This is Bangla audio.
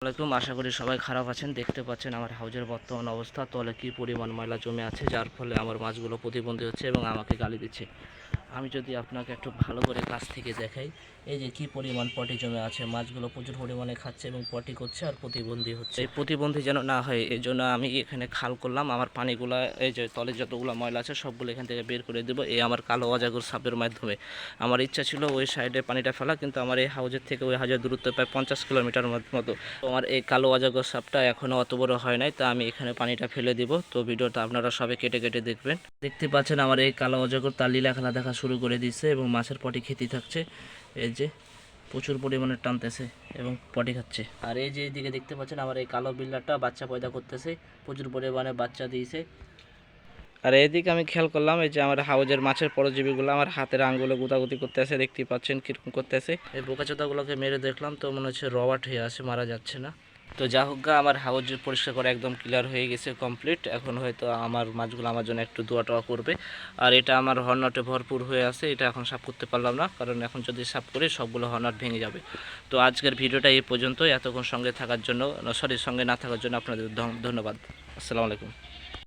আসসালামাইকুম, আশা করি সবাই খারাপ আছেন। দেখতে পাচ্ছেন আমার হাউজের বর্তমান অবস্থা, তলে কি পরিমাণ ময়লা জমে আছে, যার ফলে আমার মাছগুলো প্রতিবন্ধী হচ্ছে এবং আমাকে গালি দিচ্ছে। আমি যদি আপনাকে একটু ভালো করে কাছ থেকে দেখাই, এই যে কি পরিমাণ পটি জমে আছে, মাছগুলো প্রচুর পরিমাণে খাচ্ছে এবং পটি করছে আর প্রতিবন্ধী হচ্ছে। এই প্রতিবন্ধী যেন না হয় এই জন্য আমি এখানে খাল করলাম। আমার পানিগুলো এই যে তলে যতগুলো ময়লা আছে সবগুলো এখান থেকে বের করে দেবো এই আমার কালো অজাগর সাপের মাধ্যমে। আমার ইচ্ছা ছিল ওই সাইডে পানিটা ফেলা, কিন্তু আমার এই হাউজের থেকে ওই হাউজের দূরত্ব প্রায় 50 কিলোমিটার মতো। তো আমার এই কালো অজাগর সাপটা এখনও অত বড় হয় নাই, তা আমি এখানে পানিটা ফেলে দিব। তো ভিডিওটা আপনারা সবাই কেটে কেটে দেখবেন। দেখতে পাচ্ছেন আমার এই কালো অজগর তার লীলা খেলা দেখা শুরু করে দিচ্ছে এবং মাছের পটি খেতে থাকছে। এই যে প্রচুর পরিমাণে টানতেছে এবং পটি খাচ্ছে। আর এই যে এইদিকে দেখতে পাচ্ছেন আমার এই কালো বিল্লারটা বাচ্চা পয়দা করতেছে, প্রচুর পরিমাণে বাচ্চা দিয়েছে। আর এদিকে আমি খেয়াল করলাম এই যে আমার হাউজের মাছের পরজীবীগুলো আমার হাতের আঙ্গুলে গুতাগুতি করতেছে, দেখতে পাচ্ছেন কিরকম করতেছে। এই বোকাচোদাগুলোকে মেরে দেখলাম তো মনে হচ্ছে রবার্ট হয়ে আছে, মারা যাচ্ছে না। তো যা হোক গা, আমার হাউজ পরিষ্কার করা একদম ক্লিয়ার হয়ে গেছে, কমপ্লিট। এখন হয়তো আমার মাছগুলো আমার জন্য একটু দোয়া টোয়া করবে। আর এটা আমার হর্নটে ভরপুর হয়ে আছে, এটা এখন সাফ করতে পারলাম না, কারণ এখন যদি সাফ করি সবগুলো হর্নট ভেঙে যাবে। তো আজকের ভিডিওটা এই পর্যন্ত। এতক্ষণ সঙ্গে থাকার জন্য, সঙ্গে না থাকার জন্য আপনাদের ধন্যবাদ। আসসালামু আলাইকুম।